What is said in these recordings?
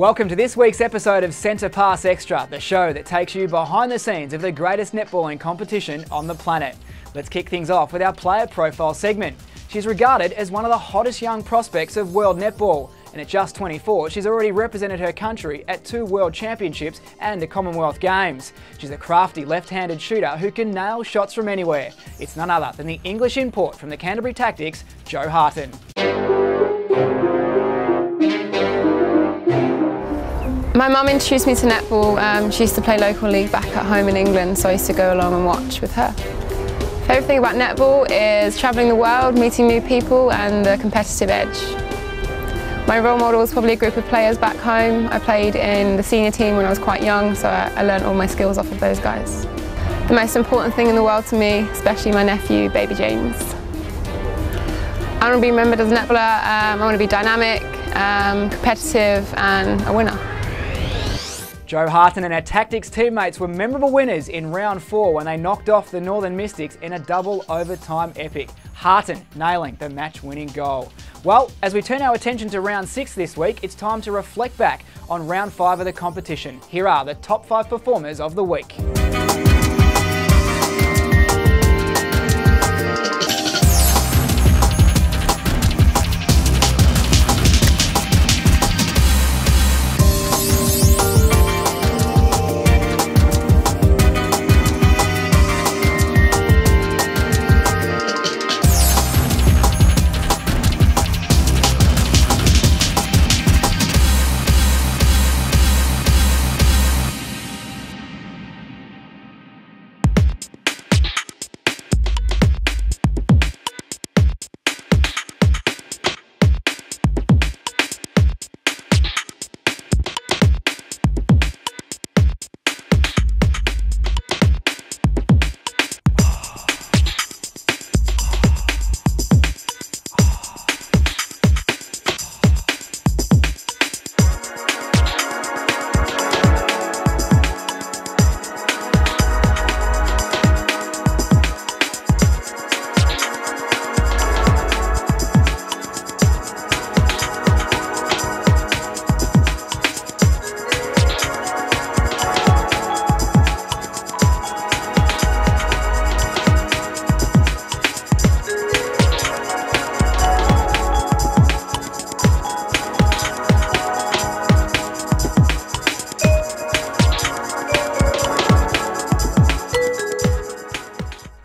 Welcome to this week's episode of Centre Pass Extra, the show that takes you behind the scenes of the greatest netballing competition on the planet. Let's kick things off with our player profile segment. She's regarded as one of the hottest young prospects of world netball, and at just 24, she's already represented her country at 2 World Championships and the Commonwealth Games. She's a crafty left-handed shooter who can nail shots from anywhere. It's none other than the English import from the Canterbury Tactics, Jo Harton. My mum introduced me to netball. She used to play local league back at home in England, so I used to go along and watch with her. Favourite thing about netball is travelling the world, meeting new people and the competitive edge. My role model was probably a group of players back home. I played in the senior team when I was quite young, so I learned all my skills off of those guys. The most important thing in the world to me, especially my nephew, baby James. I want to be remembered as a netballer. I want to be dynamic, competitive and a winner. Jo Harton and her Tactics teammates were memorable winners in round 4 when they knocked off the Northern Mystics in a double overtime epic. Harton nailing the match-winning goal. Well, as we turn our attention to round 6 this week, it's time to reflect back on round 5 of the competition. Here are the top 5 performers of the week.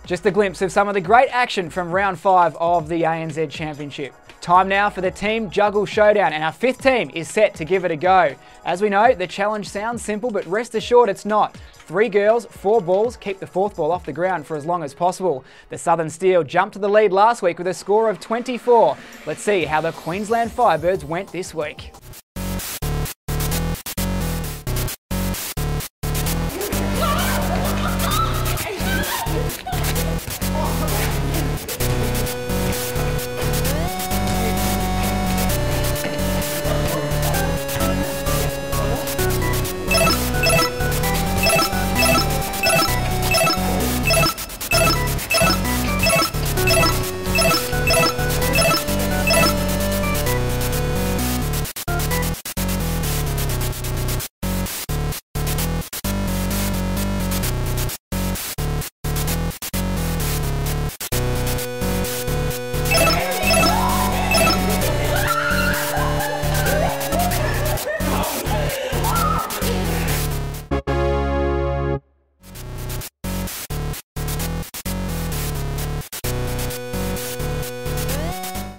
Just a glimpse of some of the great action from round 5 of the ANZ Championship. Time now for the Team Juggle Showdown, and our 5th team is set to give it a go. As we know, the challenge sounds simple, but rest assured it's not. 3 girls, 4 balls, keep the 4th ball off the ground for as long as possible. The Southern Steel jumped to the lead last week with a score of 24. Let's see how the Queensland Firebirds went this week.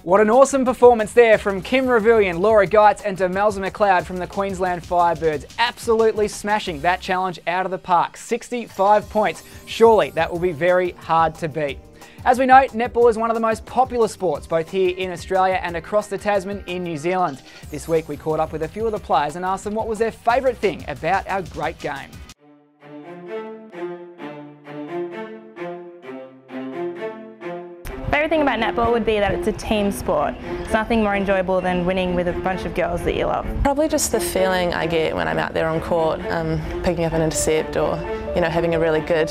What an awesome performance there from Kim Revillion, Laura Geitz and Demelza McLeod from the Queensland Firebirds. Absolutely smashing that challenge out of the park. 65 points. Surely that will be very hard to beat. As we know, netball is one of the most popular sports, both here in Australia and across the Tasman in New Zealand. This week we caught up with a few of the players and asked them what was their favourite thing about our great game. Favourite thing about netball would be that it's a team sport. It's nothing more enjoyable than winning with a bunch of girls that you love. Probably just the feeling I get when I'm out there on court, picking up an intercept or, having a really good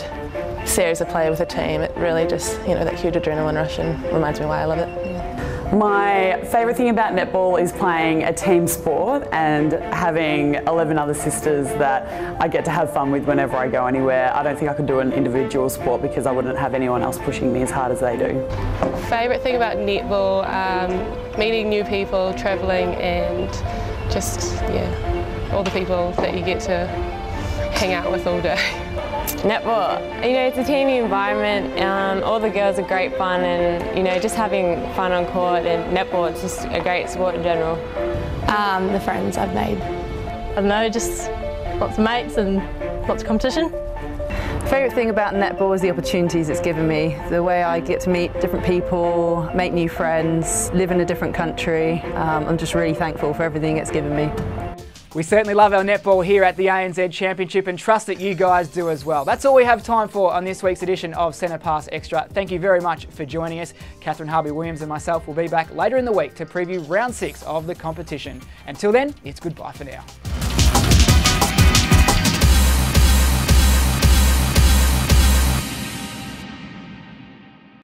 series of play with a team. It really just, that huge adrenaline rush and reminds me why I love it. My favourite thing about netball is playing a team sport and having 11 other sisters that I get to have fun with whenever I go anywhere. I don't think I could do an individual sport because I wouldn't have anyone else pushing me as hard as they do. Favourite thing about netball, meeting new people, travelling, and just, yeah, all the people that you get to hang out with all day. Netball, it's a teamy environment. All the girls are great fun, and just having fun on court, and netball, it's just a great sport in general. The friends I've made. I don't know, just lots of mates and lots of competition. Favourite thing about netball is the opportunities it's given me. The way I get to meet different people, make new friends, live in a different country. I'm just really thankful for everything it's given me. We certainly love our netball here at the ANZ Championship and trust that you guys do as well. That's all we have time for on this week's edition of Centre Pass Extra. Thank you very much for joining us. Catherine Harvey-Williams and myself will be back later in the week to preview round 6 of the competition. Until then, it's goodbye for now.